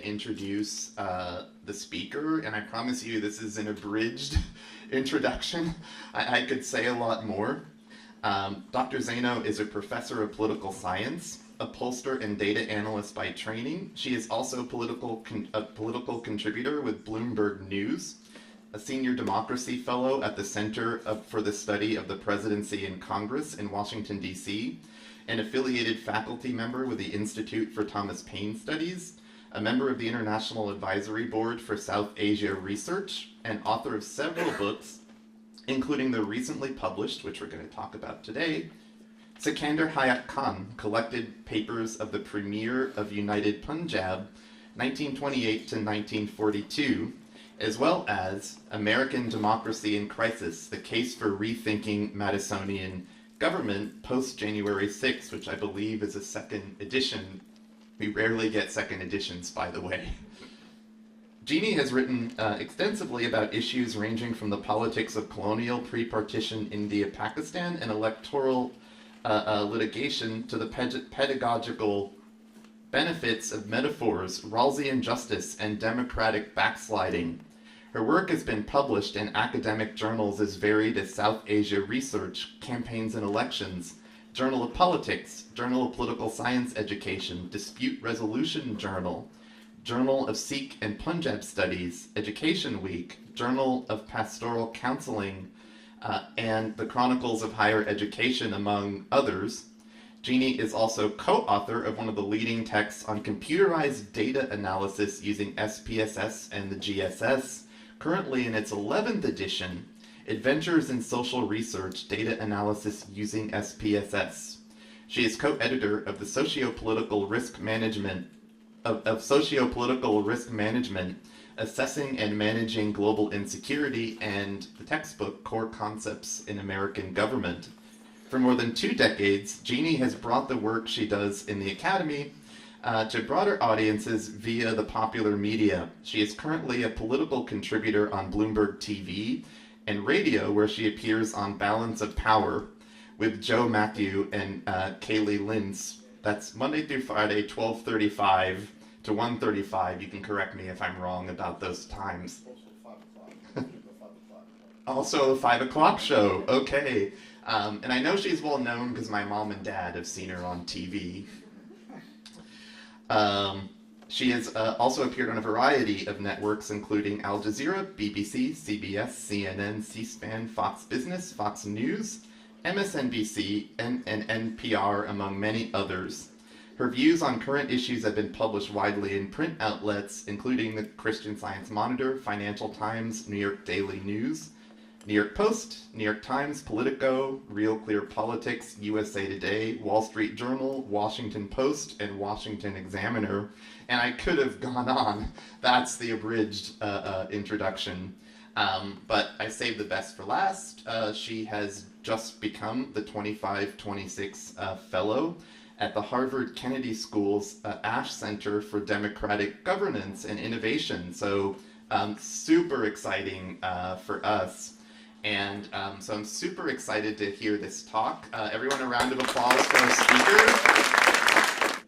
introduce the speaker, and I promise you this is an abridged introduction. I could say a lot more. Dr. Zaino is a professor of political science, a pollster and data analyst by training. She is also a political contributor with Bloomberg News, a senior democracy fellow at the Center for the Study of the Presidency and Congress in Washington, D.C., an affiliated faculty member with the Institute for Thomas Paine Studies, a member of the International Advisory Board for South Asia Research, and author of several books, including the recently published, which we're going to talk about today, Sikander Hyat-Khan, Collected Papers of the Premier of United Punjab, 1928 to 1942, as well as American Democracy in Crisis, The Case for Rethinking Madisonian Government post-January 6, which I believe is a second edition. We rarely get second editions, by the way. Jeanne has written extensively about issues ranging from the politics of colonial pre-partition India-Pakistan and electoral litigation to the pedagogical benefits of metaphors, Rawlsian justice, and democratic backsliding. Her work has been published in academic journals as varied as South Asia Research, Campaigns and Elections, Journal of Politics, Journal of Political Science Education, Dispute Resolution Journal, Journal of Sikh and Punjab Studies, Education Week, Journal of Pastoral Counseling, and the Chronicles of Higher Education, among others. Jeanne is also co-author of one of the leading texts on computerized data analysis using SPSS and the GSS, currently in its 11th edition, Adventures in Social Research, Data Analysis Using SPSS. She is co-editor of the Sociopolitical Risk Management, Assessing and Managing Global Insecurity, and the textbook Core Concepts in American Government. For more than 2 decades, Jeanne has brought the work she does in the Academy to broader audiences via the popular media. She is currently a political contributor on Bloomberg TV and radio, where she appears on Balance of Power with Joe Matthew and Kaylee Lintz. That's Monday through Friday, 12:35 to 1:35. You can correct me if I'm wrong about those times. Also a 5 o'clock show, okay. And I know she's well known because my mom and dad have seen her on TV. She has also appeared on a variety of networks, including Al Jazeera, BBC, CBS, CNN, C-SPAN, Fox Business, Fox News, MSNBC, and NPR, among many others. Her views on current issues have been published widely in print outlets, including the Christian Science Monitor, Financial Times, New York Daily News, New York Post, New York Times, Politico, Real Clear Politics, USA Today, Wall Street Journal, Washington Post, and Washington Examiner. And I could have gone on. That's the abridged introduction. But I saved the best for last. She has just become the 2526 fellow at the Harvard Kennedy School's Ash Center for Democratic Governance and Innovation. So super exciting for us. And so I'm super excited to hear this talk. Everyone, a round of applause for our speaker.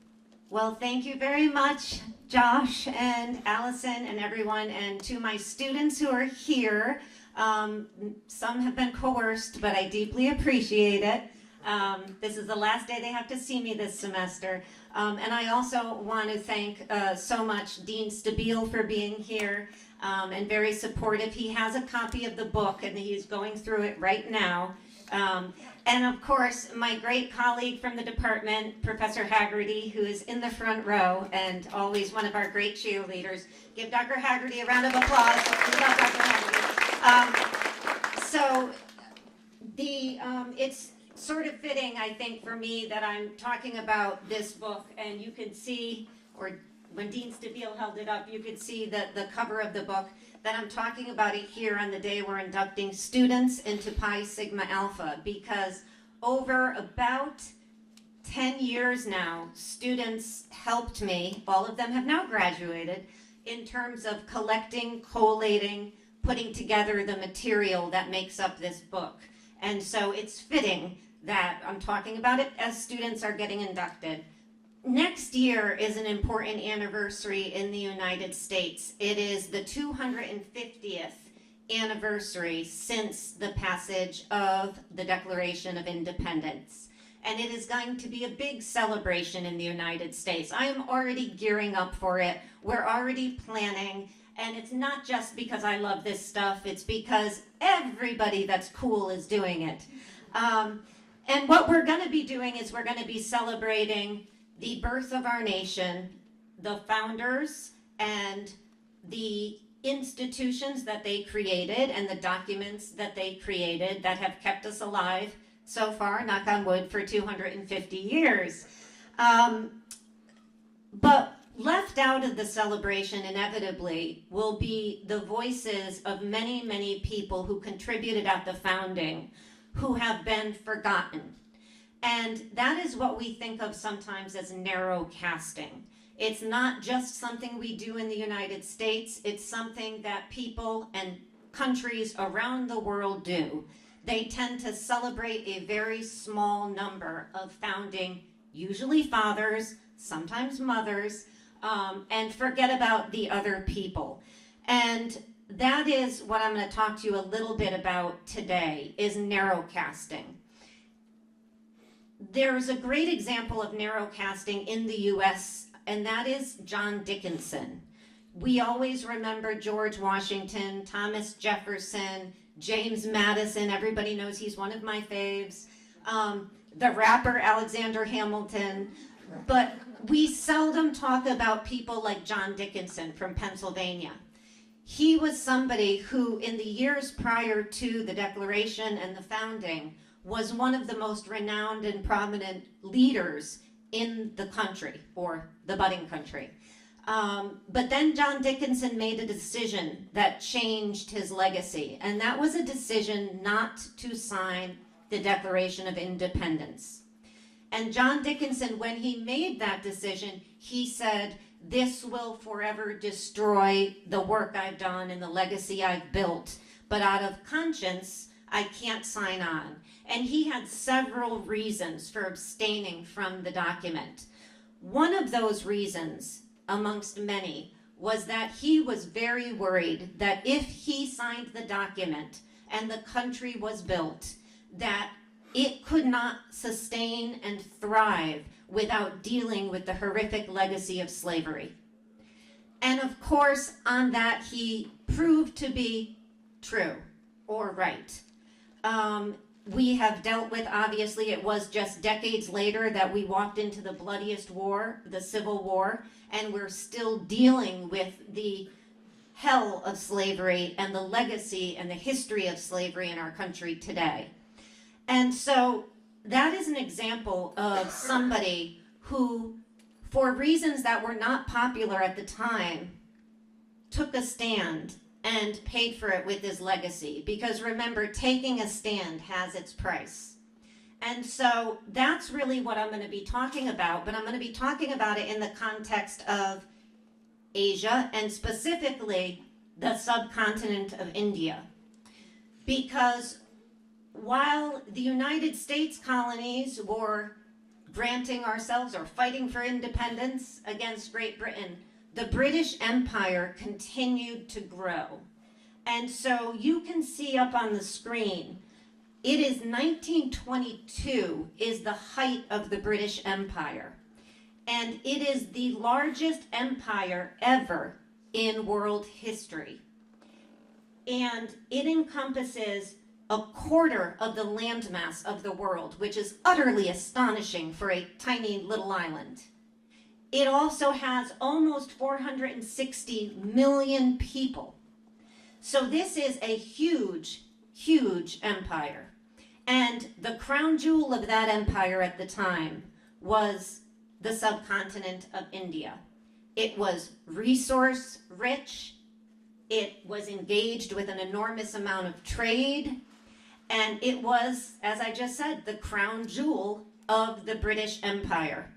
Well, thank you very much, Josh and Allison and everyone, and to my students who are here. Some have been coerced, but I deeply appreciate it. This is the last day they have to see me this semester. And I also want to thank so much Dean Stabile for being here and very supportive. He has a copy of the book and he's going through it right now. And of course, my great colleague from the department, Professor Haggerty, who is in the front row and always one of our great cheerleaders. Give Dr. Haggerty a round of applause. We love Dr. Haggerty. So it's sort of fitting, I think, for me that I'm talking about this book, and you can see, or when Dean Stabile held it up, you could see the cover of the book, that I'm talking about it here on the day we're inducting students into Pi Sigma Alpha, because over about 10 years now, students helped me, all of them have now graduated, in terms of collecting, collating, putting together the material that makes up this book. And so it's fitting that I'm talking about it as students are getting inducted. Next year is an important anniversary in the United States. It is the 250th anniversary since the passage of the Declaration of Independence. And it is going to be a big celebration in the United States. I am already gearing up for it. We're already planning. And it's not just because I love this stuff, it's because everybody that's cool is doing it. And what we're going to be doing is we're going to be celebrating the birth of our nation, the founders, and the institutions that they created and the documents that they created that have kept us alive so far, knock on wood, for 250 years. But left out of the celebration inevitably will be the voices of many, many people who contributed at the founding who have been forgotten. And that is what we think of sometimes as narrow casting. It's not just something we do in the United States, it's something that people and countries around the world do. They tend to celebrate a very small number of founding, usually fathers, sometimes mothers, and forget about the other people. And that is what I'm going to talk to you a little bit about today, is narrow casting. There's a great example of narrow casting in the US, and that is John Dickinson. We always remember George Washington, Thomas Jefferson, James Madison. Everybody knows he's one of my faves. The rapper Alexander Hamilton. But we seldom talk about people like John Dickinson from Pennsylvania. He was somebody who, in the years prior to the Declaration and the founding, was one of the most renowned and prominent leaders in the country, or the budding country. But then John Dickinson made a decision that changed his legacy, and that was a decision not to sign the Declaration of Independence. And John Dickinson, when he made that decision, he said, "This will forever destroy the work I've done and the legacy I've built, but out of conscience, I can't sign on." And he had several reasons for abstaining from the document. One of those reasons, amongst many, was that he was very worried that if he signed the document and the country was built, that it could not sustain and thrive without dealing with the horrific legacy of slavery. And of course, on that, he proved to be true or right. We have dealt with, obviously, it was just decades later that we walked into the bloodiest war, the Civil War, and we're still dealing with the hell of slavery and the legacy and the history of slavery in our country today. And so that is an example of somebody who, for reasons that were not popular at the time, took a stand and paid for it with his legacy. Because remember, taking a stand has its price. And so that's really what I'm going to be talking about, but I'm going to be talking about it in the context of Asia, and specifically the subcontinent of India. Because while the United States colonies were granting ourselves or fighting for independence against Great Britain, the British Empire continued to grow. And so you can see up on the screen, it is 1922 is the height of the British Empire. And it is the largest empire ever in world history. And it encompasses a quarter of the landmass of the world, which is utterly astonishing for a tiny little island. It also has almost 460 million people. So this is a huge, huge empire. And the crown jewel of that empire at the time was the subcontinent of India. It was resource rich. It was engaged with an enormous amount of trade. And it was, as I just said, the crown jewel of the British Empire.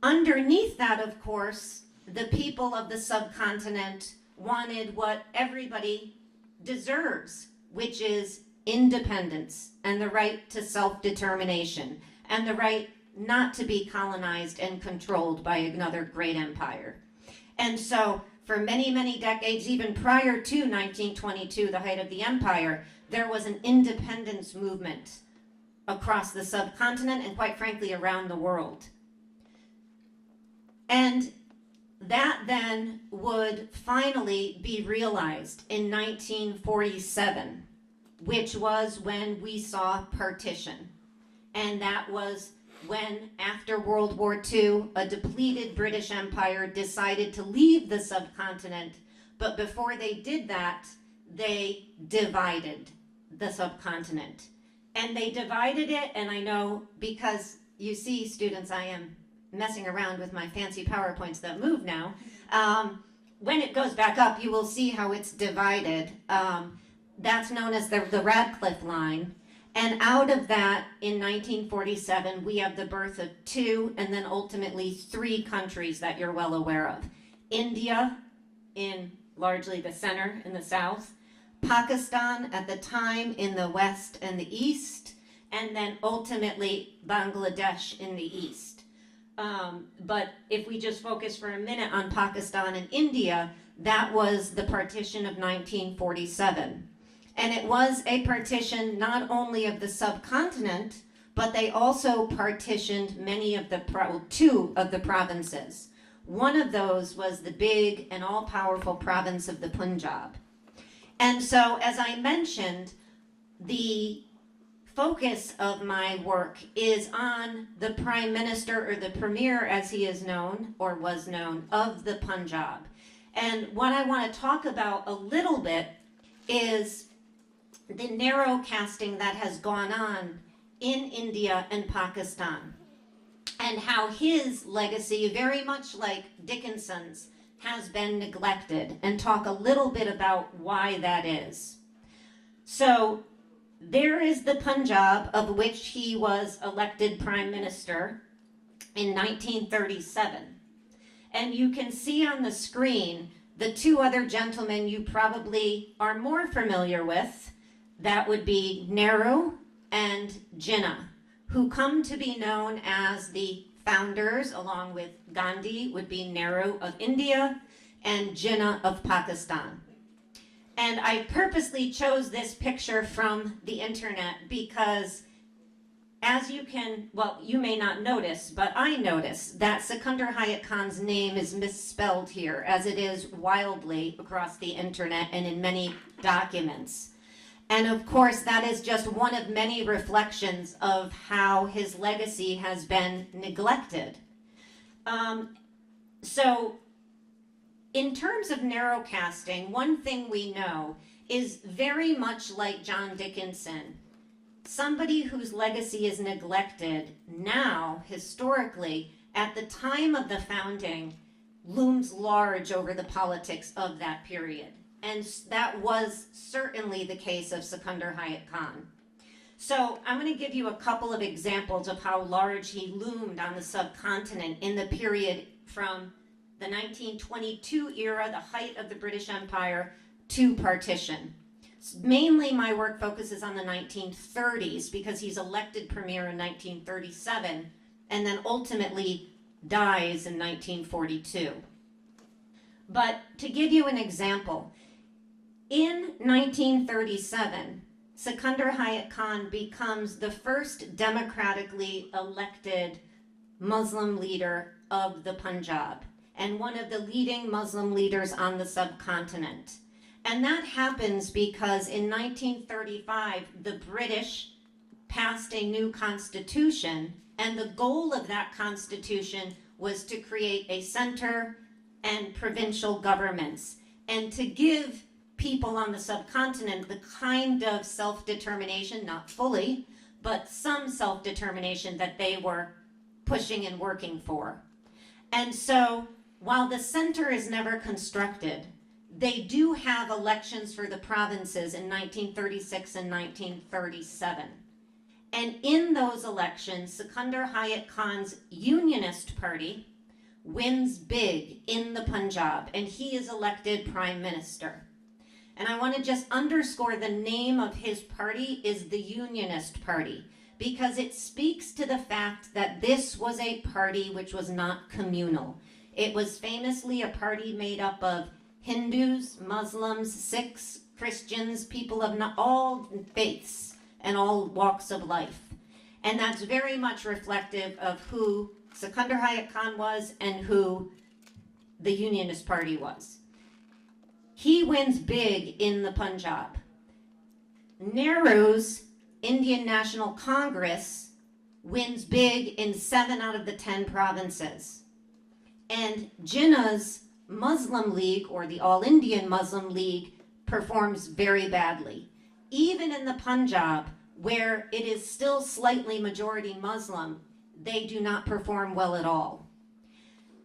Underneath that, of course, the people of the subcontinent wanted what everybody deserves, which is independence and the right to self-determination and the right not to be colonized and controlled by another great empire. And so for many, many decades, even prior to 1922, the height of the empire, there was an independence movement across the subcontinent and, quite frankly, around the world. And that then would finally be realized in 1947, which was when we saw partition. And that was when, after World War II, a depleted British Empire decided to leave the subcontinent. But before they did that, they divided the subcontinent. And they divided it, and I know, because you see, students, I am messing around with my fancy PowerPoints that move now. When it goes back up, you will see how it's divided. That's known as the Radcliffe Line. And out of that, in 1947, we have the birth of 2 and then ultimately 3 countries that you're well aware of. India, in largely the center in the south, Pakistan at the time in the west and the east, and then ultimately Bangladesh in the east. But if we just focus for a minute on Pakistan and India, that was the partition of 1947. And it was a partition not only of the subcontinent, but they also partitioned many of the 2 of the provinces. One of those was the big and all-powerful province of the Punjab. And so, as I mentioned, the focus of my work is on the Prime Minister, or the Premier as he is known, or was known, of the Punjab. And what I want to talk about a little bit is the narrow casting that has gone on in India and Pakistan, and how his legacy, very much like Dickinson's, has been neglected, and talk a little bit about why that is. So there is the Punjab, of which he was elected Prime Minister in 1937. And you can see on the screen the 2 other gentlemen you probably are more familiar with. That would be Nehru and Jinnah, who come to be known as the founders, along with Gandhi, would be Nehru of India and Jinnah of Pakistan. And I purposely chose this picture from the internet because, as you can, well, you may not notice, but I notice that Sikander Hyat-Khan's name is misspelled here, as it is wildly across the internet and in many documents. And of course, that is just one of many reflections of how his legacy has been neglected. So in terms of narrow casting, one thing we know is, very much like John Dickinson, somebody whose legacy is neglected now, historically, at the time of the founding, looms large over the politics of that period. And that was certainly the case of Sikander Hyat-Khan. So I'm going to give you a couple of examples of how large he loomed on the subcontinent in the period from the 1922 era, the height of the British Empire, to partition. Mainly my work focuses on the 1930s because he's elected premier in 1937 and then ultimately dies in 1942. But to give you an example, in 1937, Sikander Hyat-Khan becomes the first democratically elected Muslim leader of the Punjab and one of the leading Muslim leaders on the subcontinent. And that happens because in 1935, the British passed a new constitution, and the goal of that constitution was to create a center and provincial governments and to give people on the subcontinent the kind of self-determination, not fully, but some self-determination that they were pushing and working for. And so while the center is never constructed, they do have elections for the provinces in 1936 and 1937. And in those elections, Sikander Hyat-Khan's Unionist party wins big in the Punjab, and he is elected prime minister. And I want to just underscore the name of his party is the Unionist Party, because it speaks to the fact that this was a party which was not communal. It was famously a party made up of Hindus, Muslims, Sikhs, Christians, people of all faiths and all walks of life. And that's very much reflective of who Sikander Hyat-Khan was and who the Unionist Party was. He wins big in the Punjab. Nehru's Indian National Congress wins big in 7 out of the 10 provinces. And Jinnah's Muslim League, or the All Indian Muslim League, performs very badly. Even in the Punjab, where it is still slightly majority Muslim, they do not perform well at all.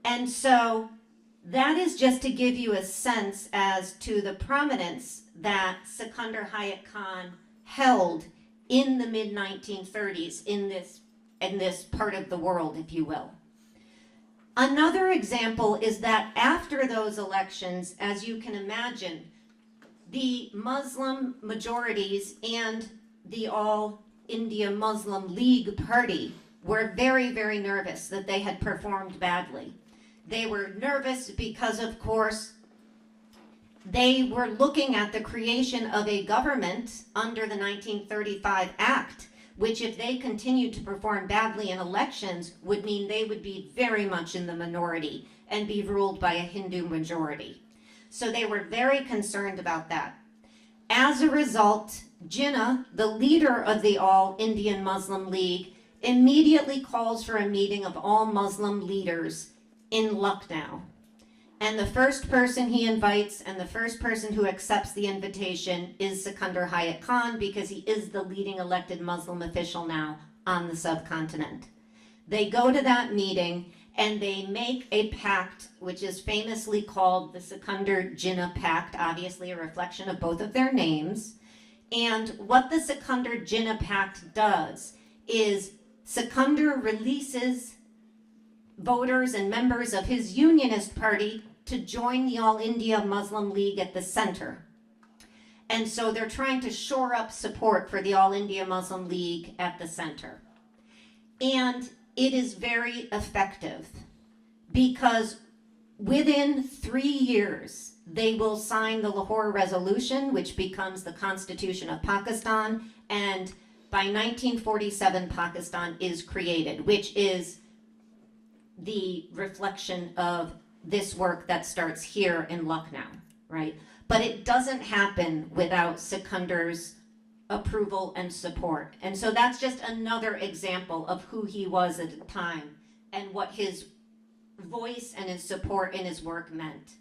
And so that is just to give you a sense as to the prominence that Sikander Hyat-Khan held in the mid-1930s in this part of the world, if you will. Another example is that after those elections, as you can imagine, the Muslim majorities and the All India Muslim League Party were very, very nervous that they had performed badly. They were nervous because, of course, they were looking at the creation of a government under the 1935 Act, which, if they continued to perform badly in elections, would mean they would be very much in the minority and be ruled by a Hindu majority. So they were very concerned about that. As a result, Jinnah, the leader of the All Indian Muslim League, immediately calls for a meeting of all Muslim leaders in Lucknow. And the first person he invites and the first person who accepts the invitation is Sikander Hyat-Khan, because he is the leading elected Muslim official now on the subcontinent. They go to that meeting and they make a pact, which is famously called the Sikander-Jinnah Pact, obviously a reflection of both of their names. And what the Sikander-Jinnah Pact does is Sikander releases voters and members of his Unionist Party to join the All India Muslim League at the center. And so they're trying to shore up support for the All India Muslim League at the center. And it is very effective because within 3 years, they will sign the Lahore Resolution, which becomes the Constitution of Pakistan. And by 1947, Pakistan is created, which is the reflection of this work that starts here in Lucknow, right? But it doesn't happen without Sikander's approval and support. And so that's just another example of who he was at the time and what his voice and his support in his work meant.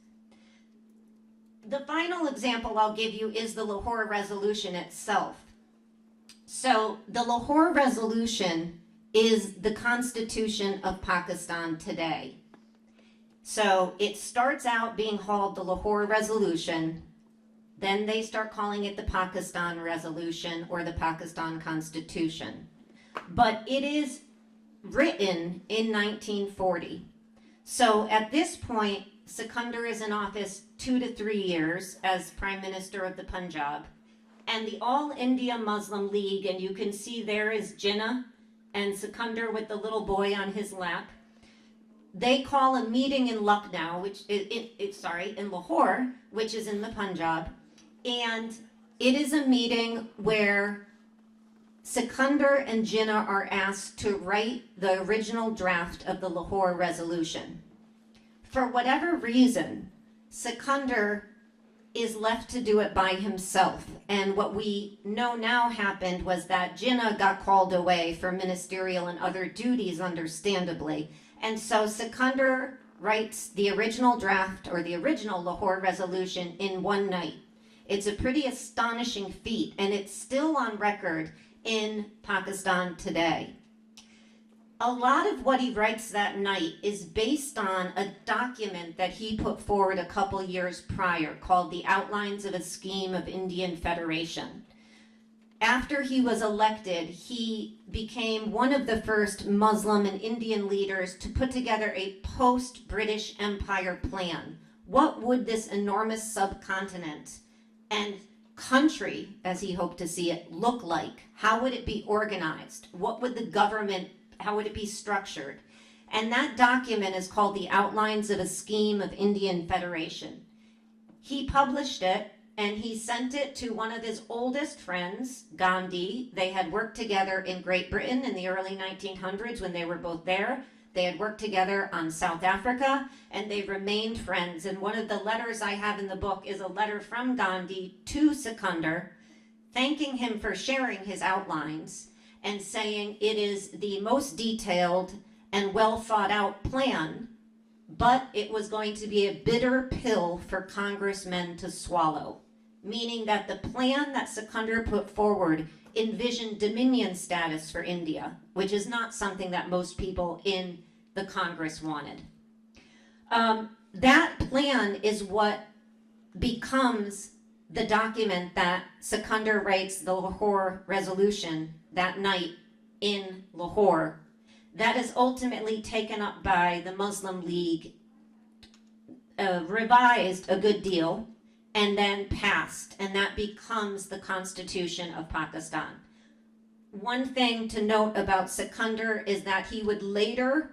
The final example I'll give you is the Lahore Resolution itself. So the Lahore Resolution is the Constitution of Pakistan today. So it starts out being called the Lahore Resolution, then they start calling it the Pakistan Resolution or the Pakistan Constitution. But it is written in 1940. So at this point, Sikander is in office 2 to 3 years as Prime Minister of the Punjab. And the All India Muslim League, and you can see there is Jinnah and Sikander with the little boy on his lap. They call a meeting in Lucknow, in Lahore, which is in the Punjab. And it is a meeting where Sikander and Jinnah are asked to write the original draft of the Lahore Resolution. For whatever reason, Sikander is left to do it by himself. And what we know now happened was that Jinnah got called away for ministerial and other duties, understandably. And so Sikander writes the original draft or the original Lahore Resolution in one night. It's a pretty astonishing feat, and it's still on record in Pakistan today. A lot of what he writes that night is based on a document that he put forward a couple years prior called the Outlines of a Scheme of Indian Federation. After he was elected, he became one of the first Muslim and Indian leaders to put together a post-British Empire plan. What would this enormous subcontinent and country, as he hoped to see it, look like? How would it be organized? What would the government, how would it be structured? And that document is called The Outlines of a Scheme of Indian Federation. He published it, and he sent it to one of his oldest friends, Gandhi. They had worked together in Great Britain in the early 1900s when they were both there. They had worked together on South Africa, and they remained friends. And one of the letters I have in the book is a letter from Gandhi to Sikander, thanking him for sharing his outlines and saying it is the most detailed and well thought out plan, but it was going to be a bitter pill for congressmen to swallow, meaning that the plan that Sikander put forward envisioned dominion status for India, which is not something that most people in the Congress wanted. That plan is what becomes the document that Sikander writes, the Lahore Resolution, that night in Lahore. That is ultimately taken up by the Muslim League, revised a good deal, and then passed, and that becomes the Constitution of Pakistan. One thing to note about Sikander is that he would later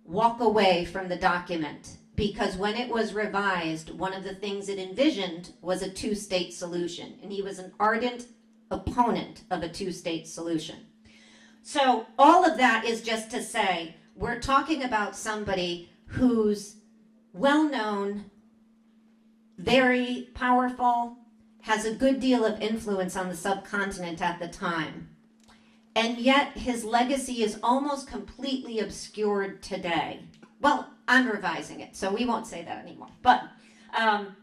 walk away from the document, because when it was revised, one of the things it envisioned was a two-state solution, and he was an ardent opponent of a two-state solution. So all of that is just to say, we're talking about somebody who's well-known, very powerful, has a good deal of influence on the subcontinent at the time. And yet his legacy is almost completely obscured today. Well, I'm revising it, so we won't say that anymore. But, and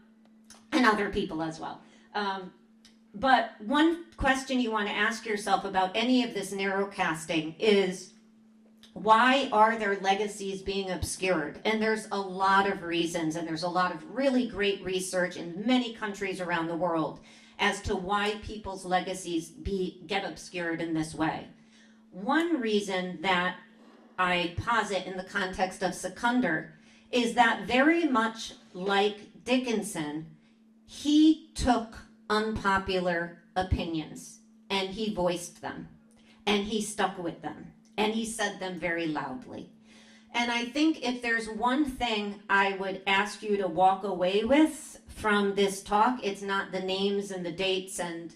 other people as well. But one question you want to ask yourself about any of this narrowcasting is, why are their legacies being obscured? And there's a lot of reasons, and there's a lot of really great research in many countries around the world as to why people's legacies get obscured in this way. One reason that I posit in the context of Sikander is that very much like Dickinson, he took unpopular opinions and he voiced them and he stuck with them and he said them very loudly. And I think if there's one thing I would ask you to walk away with from this talk, it's not the names and the dates and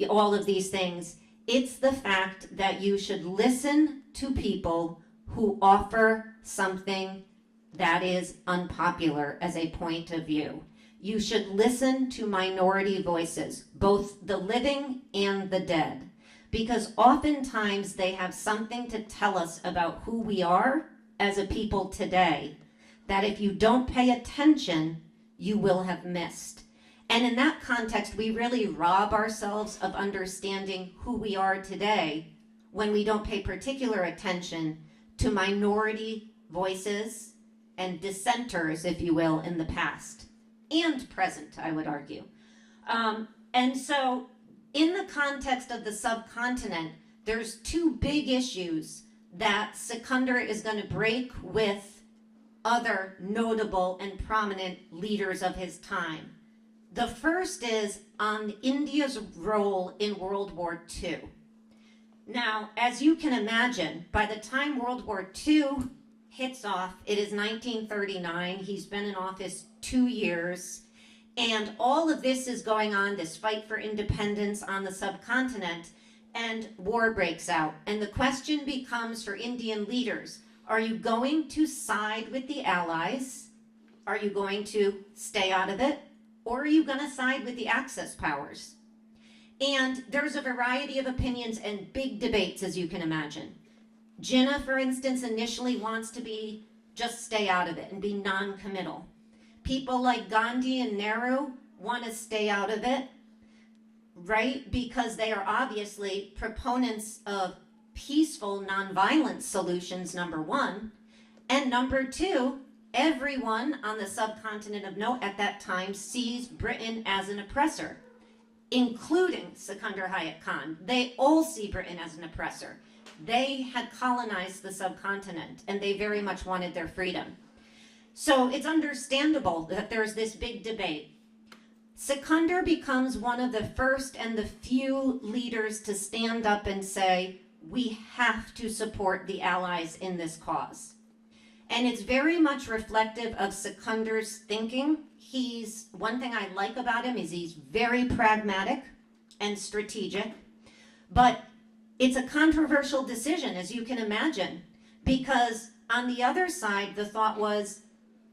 all of these things. It's the fact that you should listen to people who offer something that is unpopular as a point of view. You should listen to minority voices, both the living and the dead, because oftentimes they have something to tell us about who we are as a people today, that if you don't pay attention, you will have missed. And in that context, we really rob ourselves of understanding who we are today when we don't pay particular attention to minority voices and dissenters, if you will, in the past and present, I would argue. And so in the context of the subcontinent, there's two big issues that Sikander is going to break with other notable and prominent leaders of his time. The first is on India's role in World War II. Now, as you can imagine, by the time World War II hits off, it is 1939. He's been in office 2 years. And all of this is going on, this fight for independence on the subcontinent, and war breaks out. And the question becomes for Indian leaders, are you going to side with the Allies? Are you going to stay out of it? Or are you going to side with the Axis powers? And there's a variety of opinions and big debates, as you can imagine. Jinnah, for instance, initially wants to just stay out of it and be non-committal. People like Gandhi and Nehru want to stay out of it, right? Because they are obviously proponents of peaceful, nonviolent solutions, number one. And number two, everyone on the subcontinent of note at that time sees Britain as an oppressor, including Sikander Hyat-Khan. They all see Britain as an oppressor. They had colonized the subcontinent, and they very much wanted their freedom. So it's understandable that there's this big debate. Sikander becomes one of the first and the few leaders to stand up and say, we have to support the Allies in this cause. And it's very much reflective of Sikander's thinking. One thing I like about him is he's very pragmatic and strategic, but it's a controversial decision, as you can imagine, because on the other side, the thought was,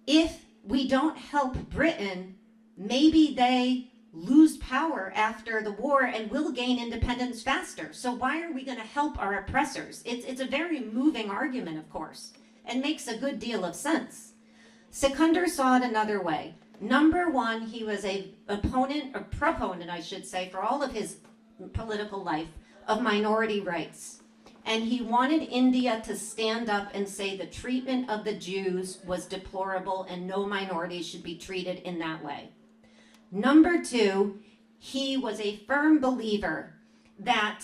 if we don't help Britain, maybe they lose power after the war and will gain independence faster. So why are we going to help our oppressors? It's a very moving argument, of course, and makes a good deal of sense. Sikander saw it another way. Number one, he was a proponent, I should say, for all of his political life of minority rights. And he wanted India to stand up and say the treatment of the Jews was deplorable and no minorities should be treated in that way. Number two, he was a firm believer that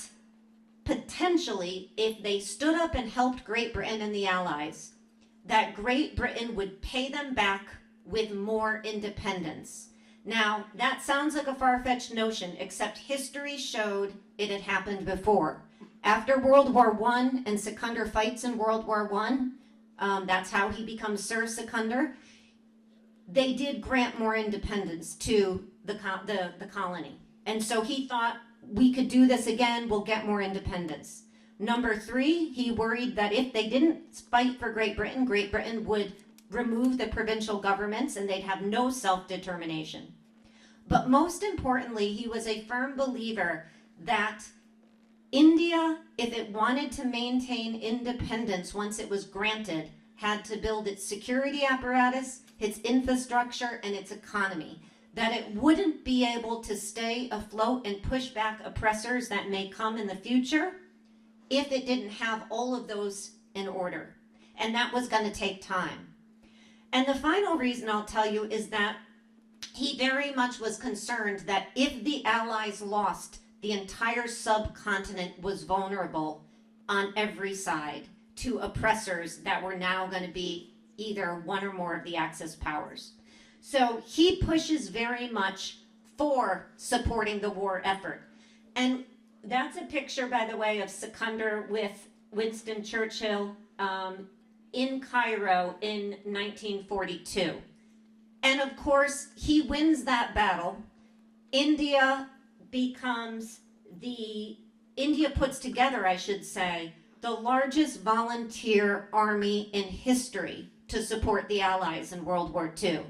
potentially, if they stood up and helped Great Britain and the Allies, that Great Britain would pay them back with more independence. Now, that sounds like a far-fetched notion, except history showed it had happened before. After World War I, and Sikander fights in World War I, that's how he becomes Sir Sikander, they did grant more independence to the colony. And so he thought, we could do this again, we'll get more independence. Number three, he worried that if they didn't fight for Great Britain would remove the provincial governments and they'd have no self-determination. But most importantly, he was a firm believer that India, if it wanted to maintain independence once it was granted, had to build its security apparatus, its infrastructure, and its economy. That it wouldn't be able to stay afloat and push back oppressors that may come in the future if it didn't have all of those in order. And that was going to take time. And the final reason I'll tell you is that he very much was concerned that if the Allies lost, the entire subcontinent was vulnerable on every side to oppressors that were now going to be either one or more of the Axis powers. So he pushes very much for supporting the war effort. And that's a picture, by the way, of Sikander with Winston Churchill in Cairo in 1942. And of course, he wins that battle. India puts together, I should say, the largest volunteer army in history to support the Allies in World War II.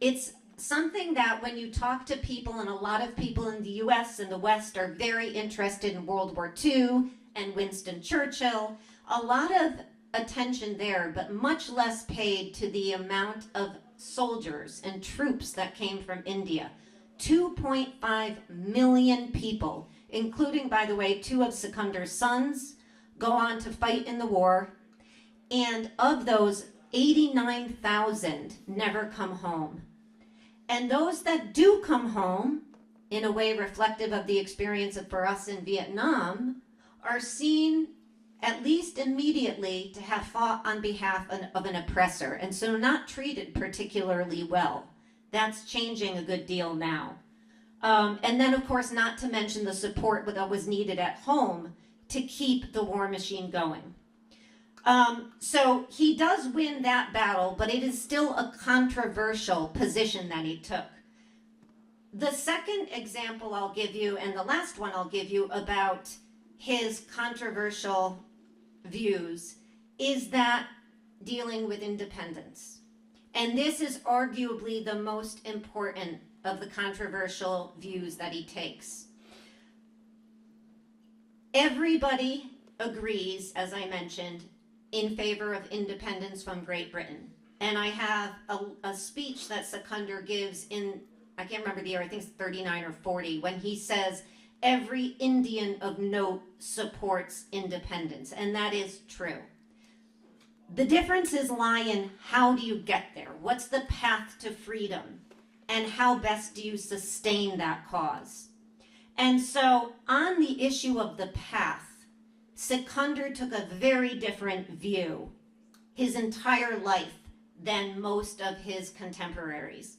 It's something that when you talk to people, and a lot of people in the US and the West are very interested in World War II and Winston Churchill, a lot of attention there, but much less paid to the amount of soldiers and troops that came from India. 2.5 million people, including, by the way, 2 of Sikander's sons, go on to fight in the war. And of those, 89,000 never come home. And those that do come home, in a way reflective of the experience for us in Vietnam, are seen, at least immediately, to have fought on behalf of an oppressor, and so not treated particularly well. That's changing a good deal now. And then, of course, not to mention the support that was needed at home to keep the war machine going. So he does win that battle, but it is still a controversial position that he took. The second example I'll give you, and the last one I'll give you about his controversial views, is that dealing with independence. And this is arguably the most important of the controversial views that he takes. Everybody agrees, as I mentioned, in favor of independence from Great Britain. And I have a speech that Sikander gives in, I can't remember the year, I think it's 39 or 40, when he says, every Indian of note supports independence. And that is true. The differences lie in how do you get there? What's the path to freedom? And how best do you sustain that cause? And so on the issue of the path, Sikander took a very different view his entire life than most of his contemporaries.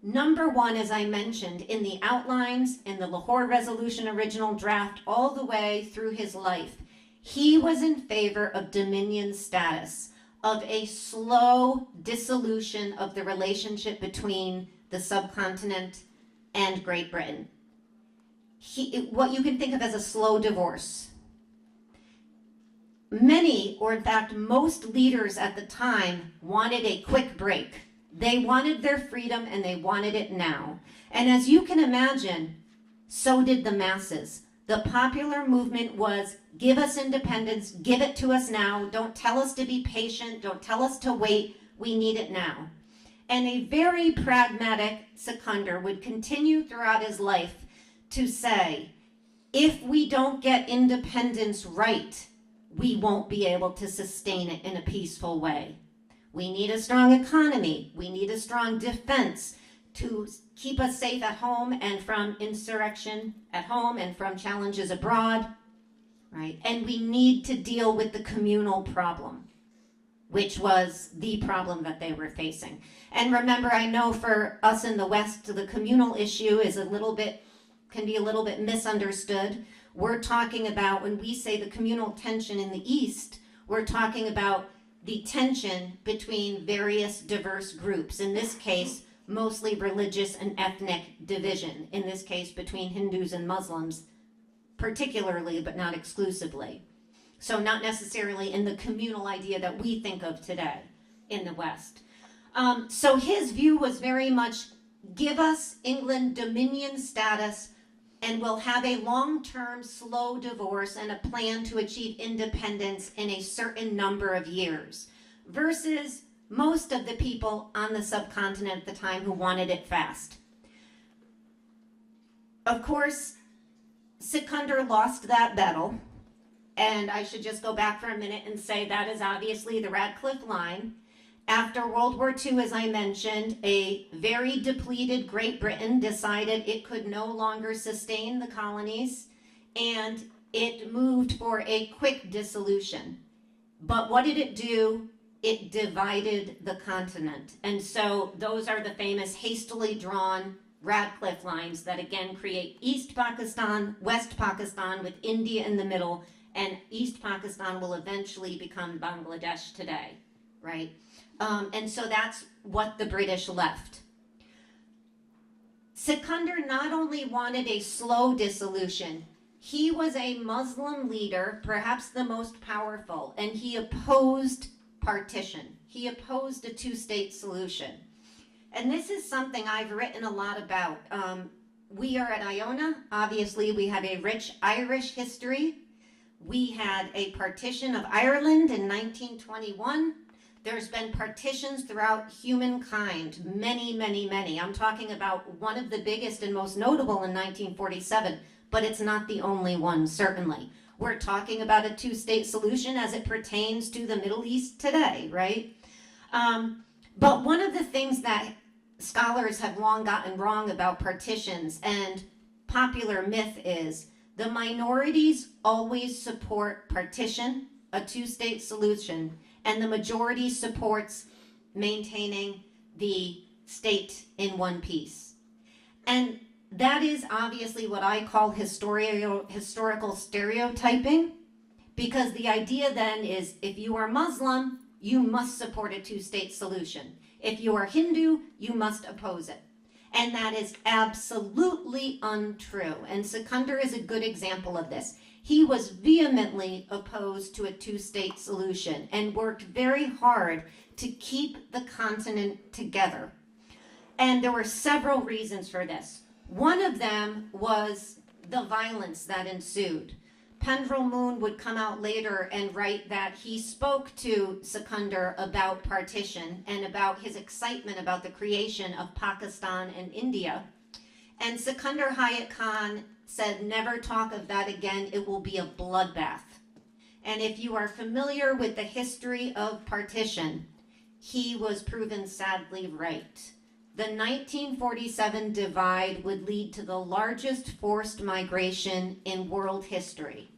Number one, as I mentioned, in the outlines, in the Lahore Resolution original draft, all the way through his life, he was in favor of dominion status, of a slow dissolution of the relationship between the subcontinent and Great Britain. What you can think of as a slow divorce. Many, or in fact most leaders at the time, wanted a quick break. They wanted their freedom and they wanted it now. And as you can imagine, so did the masses. The popular movement was, give us independence, give it to us now, don't tell us to be patient, don't tell us to wait, we need it now. And a very pragmatic Sikander would continue throughout his life to say, if we don't get independence right, we won't be able to sustain it in a peaceful way. We need a strong economy. We need a strong defense to keep us safe at home and from insurrection at home and from challenges abroad, right? And we need to deal with the communal problem, which was the problem that they were facing. And remember, I know for us in the West, the communal issue is can be a little bit misunderstood. We're talking about, when we say the communal tension in the East, we're talking about the tension between various diverse groups. In this case, mostly religious and ethnic division. In this case, between Hindus and Muslims, particularly, but not exclusively. So not necessarily in the communal idea that we think of today in the West. So his view was very much, give us England dominion status and we'll have a long-term slow divorce and a plan to achieve independence in a certain number of years, versus most of the people on the subcontinent at the time who wanted it fast. Of course, Sikander lost that battle, and I should just go back for a minute and say that is obviously the Radcliffe line. After World War II, as I mentioned, a very depleted Great Britain decided it could no longer sustain the colonies, and it moved for a quick dissolution. But what did it do? It divided the continent. And so those are the famous hastily drawn Radcliffe lines that again create East Pakistan, West Pakistan with India in the middle, and East Pakistan will eventually become Bangladesh today, right? And so that's what the British left. Sikander not only wanted a slow dissolution, he was a Muslim leader, perhaps the most powerful, and he opposed partition. He opposed a two-state solution. And this is something I've written a lot about. We are at Iona. Obviously, we have a rich Irish history. We had a partition of Ireland in 1921. There's been partitions throughout humankind, many, many, many. I'm talking about one of the biggest and most notable in 1947, but it's not the only one, certainly. We're talking about a two-state solution as it pertains to the Middle East today, right? But one of the things that scholars have long gotten wrong about partitions and popular myth is the minorities always support partition, a two-state solution, and the majority supports maintaining the state in one piece. And that is obviously what I call historical stereotyping, because the idea then is if you are Muslim, you must support a two-state solution. If you are Hindu, you must oppose it. And that is absolutely untrue. And Sikander is a good example of this. He was vehemently opposed to a two-state solution and worked very hard to keep the continent together. And there were several reasons for this. One of them was the violence that ensued. Pendrell Moon would come out later and write that he spoke to Sikander about partition and about his excitement about the creation of Pakistan and India. And Sikander Hyat-Khan said, never talk of that again, it will be a bloodbath. And if you are familiar with the history of partition, he was proven sadly right. The 1947 divide would lead to the largest forced migration in world history.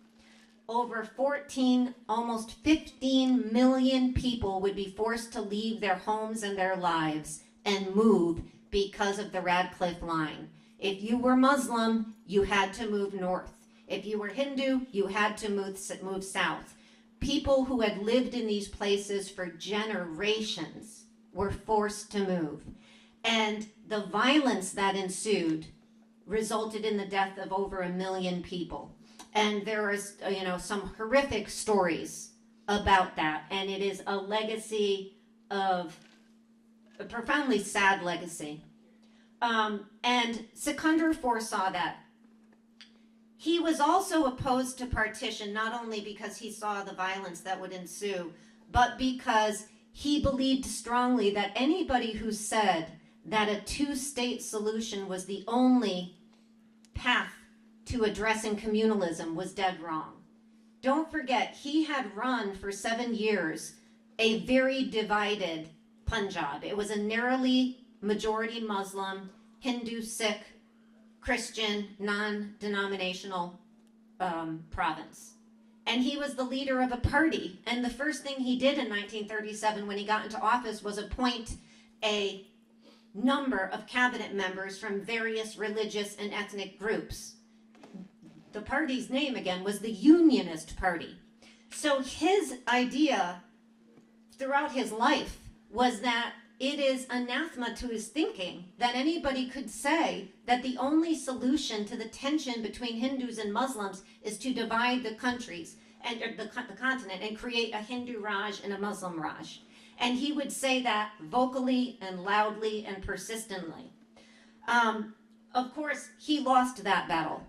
Over 14, almost 15 million people would be forced to leave their homes and their lives and move because of the Radcliffe line. If you were Muslim, you had to move north. If you were Hindu, you had to move south. People who had lived in these places for generations were forced to move. And the violence that ensued resulted in the death of over 1 million people. And there is, some horrific stories about that. And it is a legacy of a profoundly sad legacy. And Sikander foresaw that. He was also opposed to partition, not only because he saw the violence that would ensue, but because he believed strongly that anybody who said that a two-state solution was the only path to addressing communalism was dead wrong. Don't forget, he had run for 7 years a very divided Punjab. It was a narrowly majority Muslim, Hindu, Sikh, Christian, non-denominational province. And he was the leader of a party. And the first thing he did in 1937 when he got into office was appoint a number of cabinet members from various religious and ethnic groups. The party's name, again, was the Unionist Party. So his idea throughout his life was that it is anathema to his thinking that anybody could say that the only solution to the tension between Hindus and Muslims is to divide the countries and the continent and create a Hindu Raj and a Muslim Raj. And he would say that vocally and loudly and persistently. Of course, he lost that battle,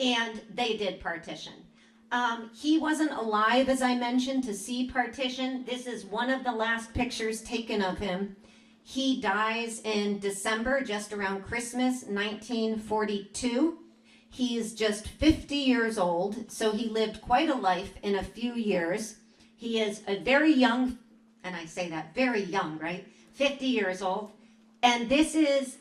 and they did partition. He wasn't alive, as I mentioned, to see partition. This is one of the last pictures taken of him. He dies in December, just around Christmas, 1942. He is just 50 years old, so he lived quite a life in a few years. He is a very young, and I say that very young, right? 50 years old. And this is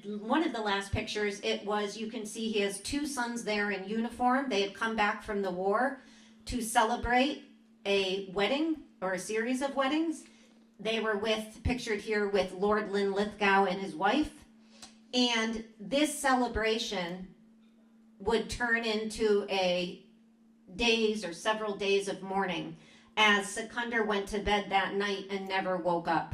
one of the last pictures. It was, you can see he has 2 sons there in uniform. They had come back from the war to celebrate a wedding or a series of weddings. They were pictured here with Lord Linlithgow and his wife. And this celebration would turn into several days of mourning as Sikander went to bed that night and never woke up.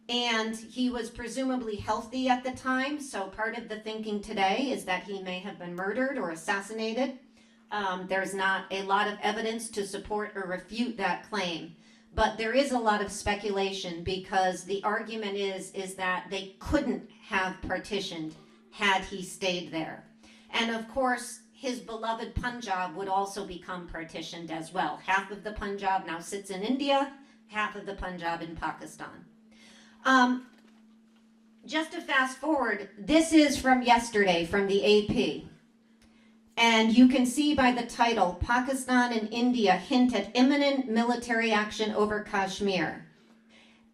And he was presumably healthy at the time, so part of the thinking today is that he may have been murdered or assassinated. There's not a lot of evidence to support or refute that claim, but there is a lot of speculation because the argument is that they couldn't have partitioned had he stayed there. And of course, his beloved Punjab would also become partitioned as well. Half of the Punjab now sits in India, half of the Punjab in Pakistan. Just to fast forward, this is from yesterday from the AP. And you can see by the title, Pakistan and India hint at imminent military action over Kashmir.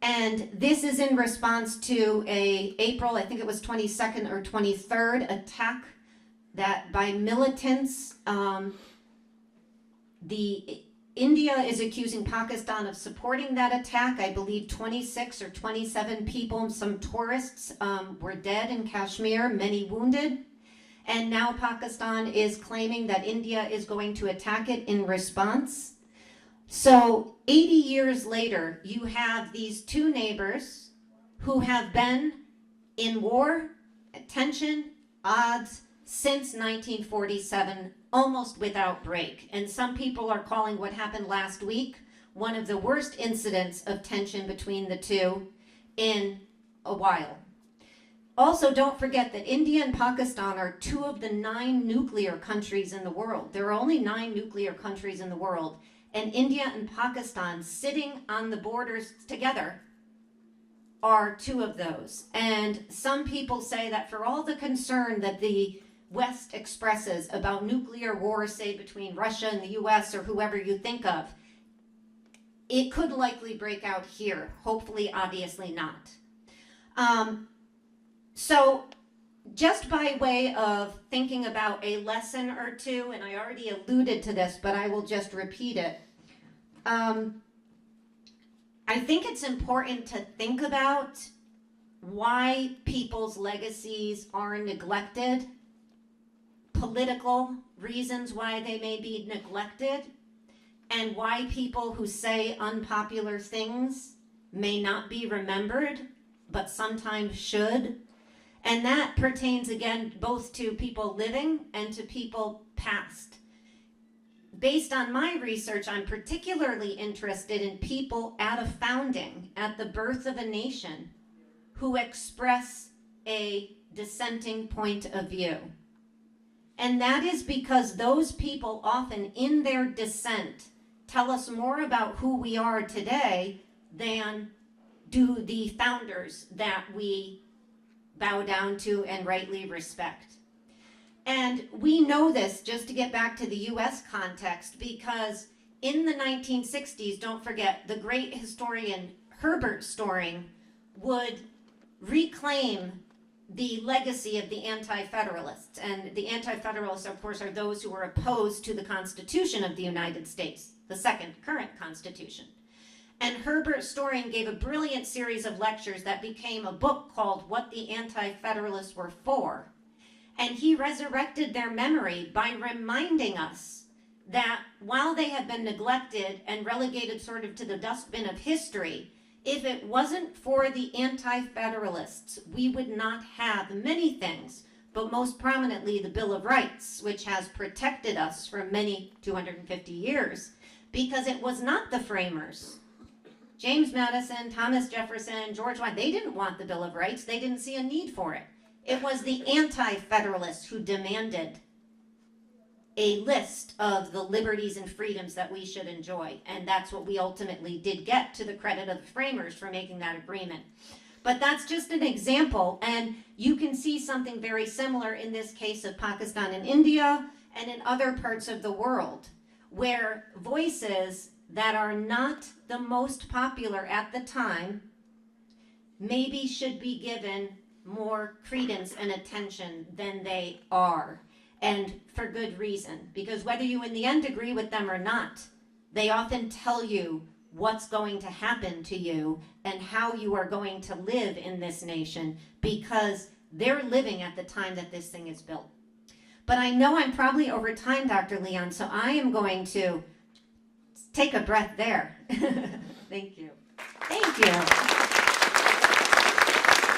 And this is in response to April, I think it was 22nd or 23rd, attack that by militants, India is accusing Pakistan of supporting that attack. I believe 26 or 27 people, some tourists, were dead in Kashmir, many wounded. And now Pakistan is claiming that India is going to attack it in response. So 80 years later, you have these 2 neighbors who have been in war, tension, odds, since 1947, almost without break. And some people are calling what happened last week one of the worst incidents of tension between the 2 in a while. Also, don't forget that India and Pakistan are 2 of the 9 nuclear countries in the world. There are only 9 nuclear countries in the world, and India and Pakistan sitting on the borders together are 2 of those. And some people say that for all the concern that the West expresses about nuclear war, say between Russia and the US or whoever you think of, it could likely break out here. Hopefully, obviously not. So just by way of thinking about a lesson or 2, and I already alluded to this, but I will just repeat it. I think it's important to think about why people's legacies are neglected, political reasons why they may be neglected, and why people who say unpopular things may not be remembered, but sometimes should. And that pertains, again, both to people living and to people past. Based on my research, I'm particularly interested in people at a founding, at the birth of a nation, who express a dissenting point of view. And that is because those people often in their dissent tell us more about who we are today than do the founders that we bow down to and rightly respect. And we know this, just to get back to the US context, because in the 1960s, don't forget, the great historian Herbert Storing would reclaim the legacy of the Anti-Federalists. And the Anti-Federalists, of course, are those who were opposed to the Constitution of the United States, the second current Constitution. And Herbert Storing gave a brilliant series of lectures that became a book called What the Anti-Federalists Were For. And he resurrected their memory by reminding us that while they have been neglected and relegated sort of to the dustbin of history, if it wasn't for the Anti-Federalists, we would not have many things, but most prominently the Bill of Rights, which has protected us for many 250 years, because it was not the framers. James Madison, Thomas Jefferson, George Washington, they didn't want the Bill of Rights. They didn't see a need for it. It was the Anti-Federalists who demanded a list of the liberties and freedoms that we should enjoy. And that's what we ultimately did get, to the credit of the framers for making that agreement. But that's just an example. And you can see something very similar in this case of Pakistan and India and in other parts of the world, where voices that are not the most popular at the time maybe should be given more credence and attention than they are, and for good reason, because whether you in the end agree with them or not, they often tell you what's going to happen to you and how you are going to live in this nation, because they're living at the time that this thing is built. But I know I'm probably over time, Dr. Leon, so I am going to take a breath there. Thank you. Thank you.